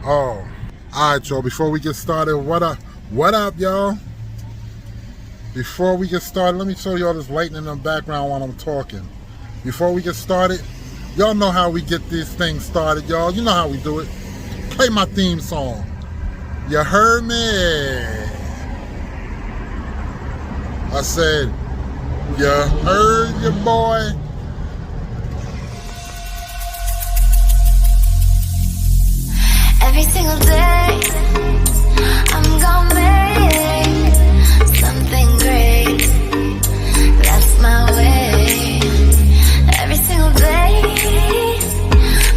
Oh, all right, y'all. Before we get started, what up, y'all? Before we get started, let me show y'all this lightning in the background while I'm talking. Before we get started, y'all know how we get these things started, y'all. You know how we do it. Play my theme song. You heard me? I said, you heard your boy? Every single day, I'm gonna make something great. That's my way. Every single day,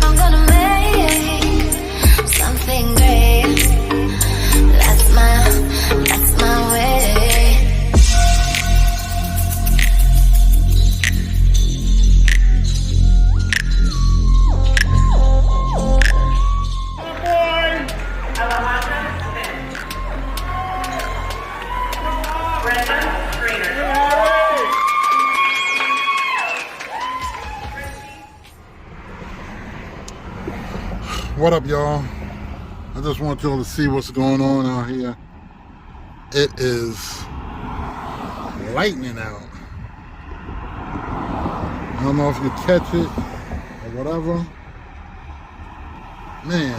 I'm gonna make something great. That's my way. What up, y'all? I just want y'all to see what's going on out here. It is lightning out. I don't know if you catch it or whatever. Man,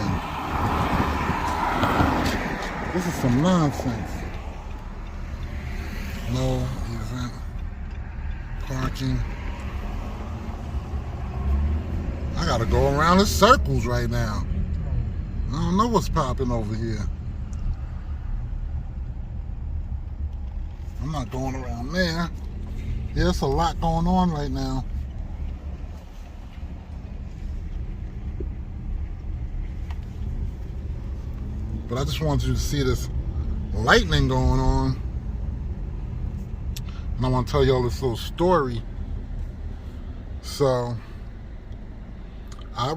this is some nonsense. No event parking. I gotta go around in circles right now. I don't know what's popping over here. I'm not going around there. There's a lot going on right now. But I just wanted you to see this lightning going on. And I want to tell y'all this little story. So I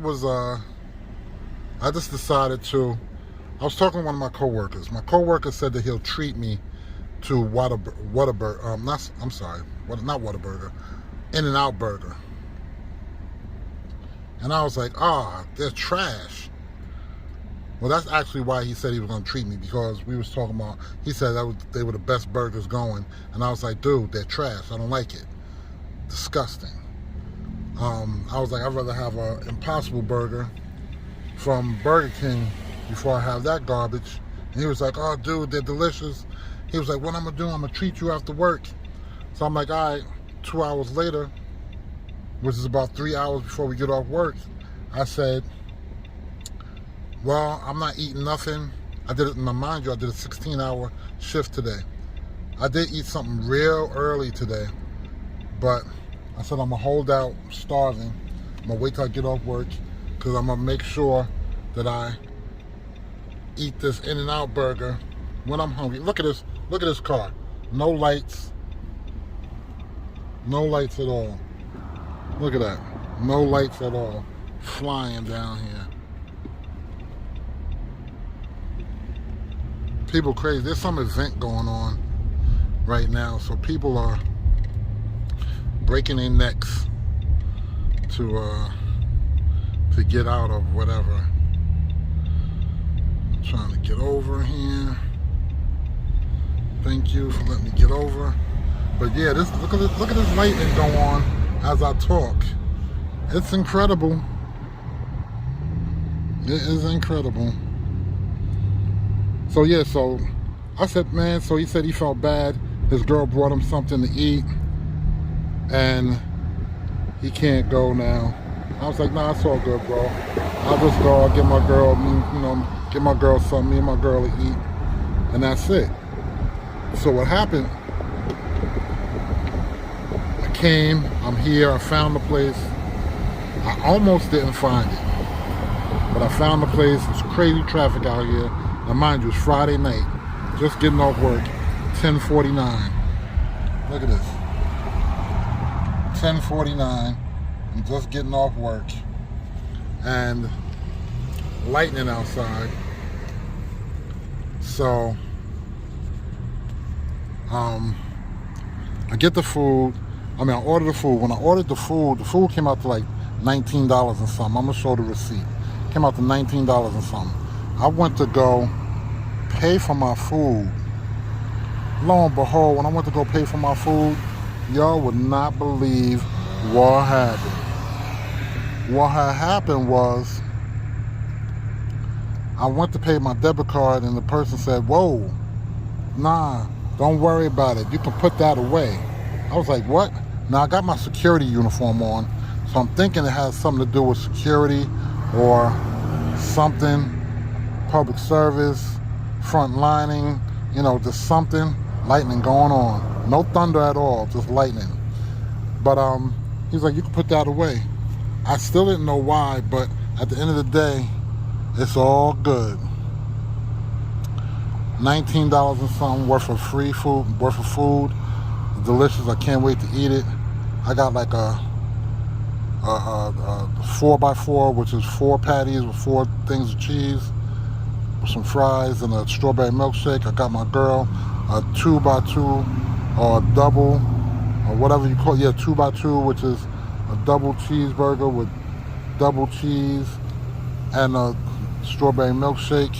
just decided to, I was talking to one of my coworkers. My coworker said that he'll treat me to not Whataburger, In-N-Out Burger. And I was like, they're trash. Well, that's actually why he said he was going to treat me, because we was talking about, he said they were the best burgers going. And I was like, dude, they're trash. I don't like it. Disgusting. I was like, I'd rather have an Impossible Burger from Burger King before I have that garbage. And he was like, oh, dude, they're delicious. He was like, what I'm going to do, I'm going to treat you after work. So I'm like, all right, 2 hours later, which is about 3 hours before we get off work, I said, well, I'm not eating nothing. I did it, now mind you, I did a 16-hour shift today. I did eat something real early today, but I said I'm going to hold out starving. I'm going to wait till I get off work, because I'm going to make sure that I eat this In-N-Out Burger when I'm hungry. Look at this car. No lights. No lights at all. Look at that. No lights at all. Flying down here. People crazy. There's some event going on right now, so people are breaking their necks to get out of whatever. I'm trying to get over here. Thank you for letting me get over. But yeah, look at this lightning go on as I talk. It's incredible. It is incredible. So yeah, so I said, man, so he said he felt bad. His girl brought him something to eat, and he can't go now. I was like, nah, it's all good, bro. I'll just go, I'll get my girl, get my girl something, me and my girl to eat, and that's it. So what happened, I came, I'm here, I found the place. I almost didn't find it, but I found the place. It's crazy traffic out here. Now mind you, it's Friday night, just getting off work, 10:49. Look at this, 10:49. I'm just getting off work, and lightning outside. So I get the food. I order the food. When I ordered the food came out to like $19 and something. I'm gonna show the receipt. Came out to $19 and something. I went to go pay for my food. Lo and behold, when I went to go pay for my food, y'all would not believe what happened. What had happened was I went to pay my debit card and the person said, whoa, nah, don't worry about it. You can put that away. I was like, what? Now I got my security uniform on, so I'm thinking it has something to do with security or something, public service, front lining, you know, just something, lightning going on. No thunder at all, just lightning. But he's like, you can put that away. I still didn't know why, but at the end of the day, it's all good. $19 and something worth of free food, worth of food. Delicious. I can't wait to eat it. I got like a 4x4, which is 4 patties with 4 things of cheese, with some fries and a strawberry milkshake. I got my girl a 2x2 or a double or whatever you call it. Yeah, 2x2, which is a double cheeseburger with double cheese and a strawberry milkshake.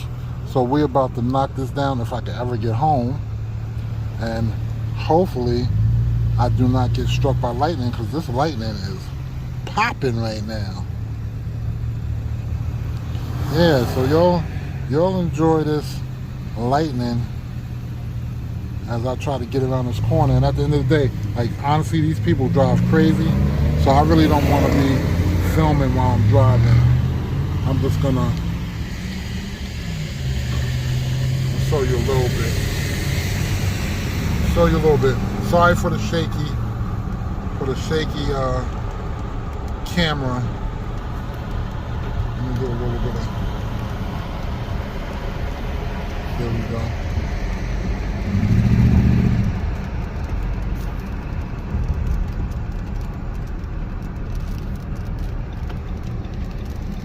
So we're about to knock this down if I can ever get home, and hopefully I do not get struck by lightning, because this lightning is popping right now. Yeah, so y'all enjoy this lightning as I try to get around this corner. And at the end of the day, like, honestly, these people drive crazy, so I really don't want to be filming while I'm driving. I'm just gonna show you a little bit. Sorry for the shaky camera. Let me do a little bit of, there we go.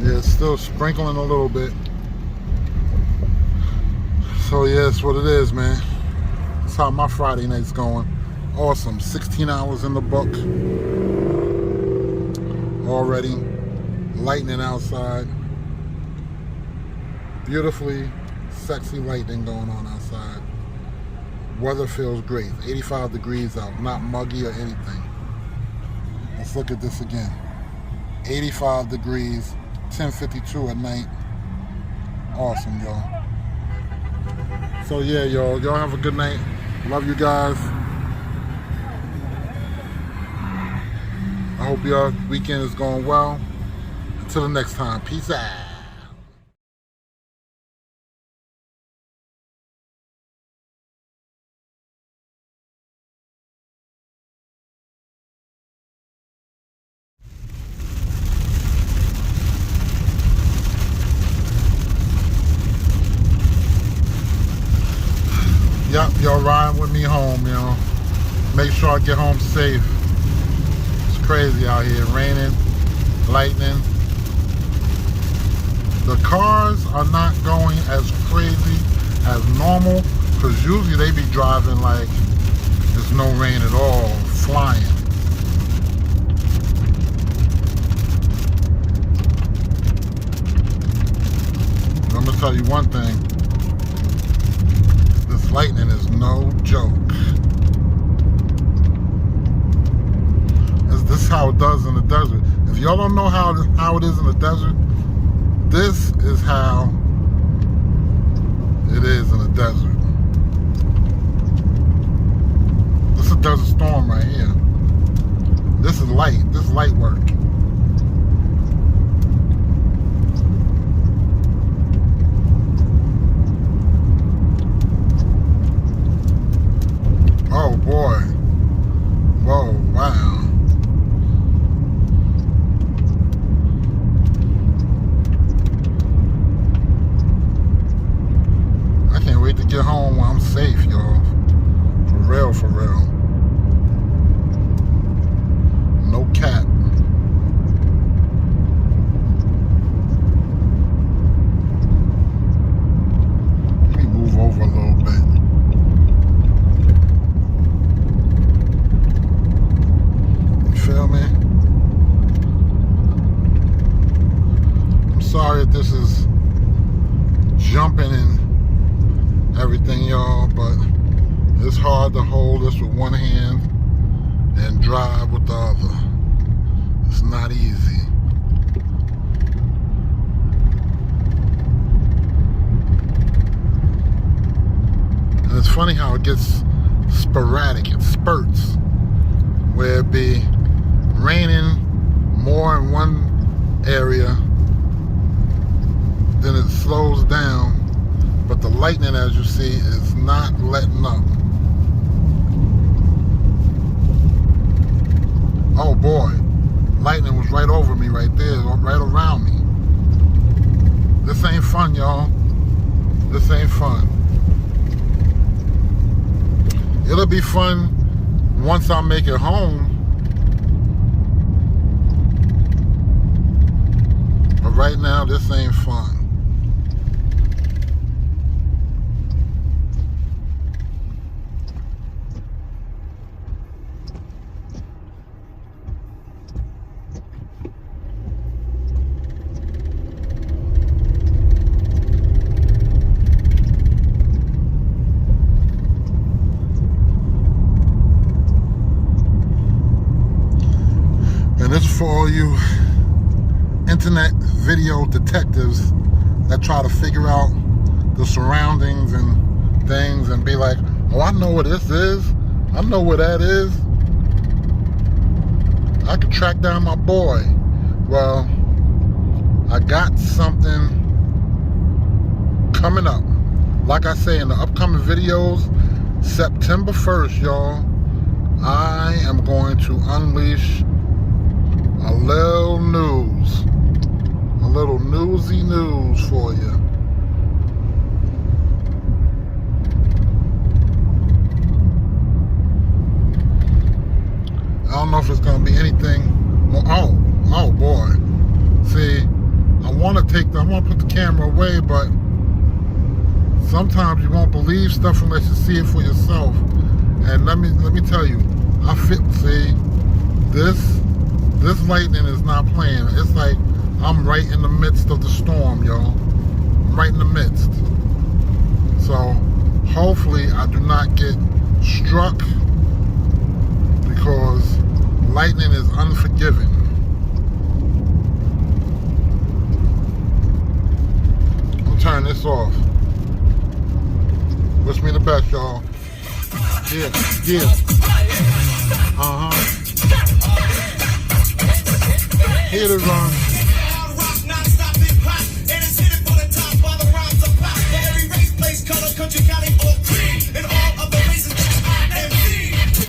Yeah, it's still sprinkling a little bit. So yeah, it's what it is, man. That's how my Friday night's going. Awesome. 16 hours in the book already. Lightning outside. Beautifully sexy lightning going on outside. Weather feels great. 85 degrees out, not muggy or anything. Let's look at this again. 85 degrees, 10:52 at night. Awesome, y'all. So yeah, y'all have a good night. Love you guys. I hope your weekend is going well. Until the next time, peace out. Yep, y'all riding with me home, you know. Make sure I get home safe. It's crazy out here, raining, lightning. The cars are not going as crazy as normal, because usually they be driving like there's no rain at all, flying. I'm gonna tell you one thing. This lightning is no joke. This is how it does in the desert. If y'all don't know how it is in the desert, this is how it is in the desert. This is a desert storm right here. This is light. This is light work. Oh boy. Whoa, wow. I can't wait to get home when I'm safe, y'all. For real, for real. No cap. Let me move over a little bit. Feel me? I'm sorry if this is jumping and everything, y'all, but it's hard to hold this with one hand and drive with the other. It's not easy. And it's funny how it gets sporadic, it spurts, where it be raining more in one area, then it slows down, but the lightning, as you see, is not letting up. Oh boy, lightning was right over me right there, right around me. This ain't fun, y'all. This ain't fun. It'll be fun once I make it home. But right now, this ain't fun. And this is for all you internet video detectives that try to figure out the surroundings and things and be like, oh, I know what this is. I know where that is. I could track down my boy. Well, I got something coming up. Like I say in the upcoming videos, September 1st, y'all, I am going to unleash a little news. A little newsy news for you. I don't know if it's going to be anything more. Oh boy. See, I want to put the camera away, but sometimes you won't believe stuff unless you see it for yourself. And let me tell you, see, this lightning is not playing. It's like I'm right in the midst of the storm, y'all. I'm right in the midst. So hopefully I do not get struck, because lightning is unforgiving. I'm turning this off. Wish me the best, y'all. Yeah. Here it run. Country, county,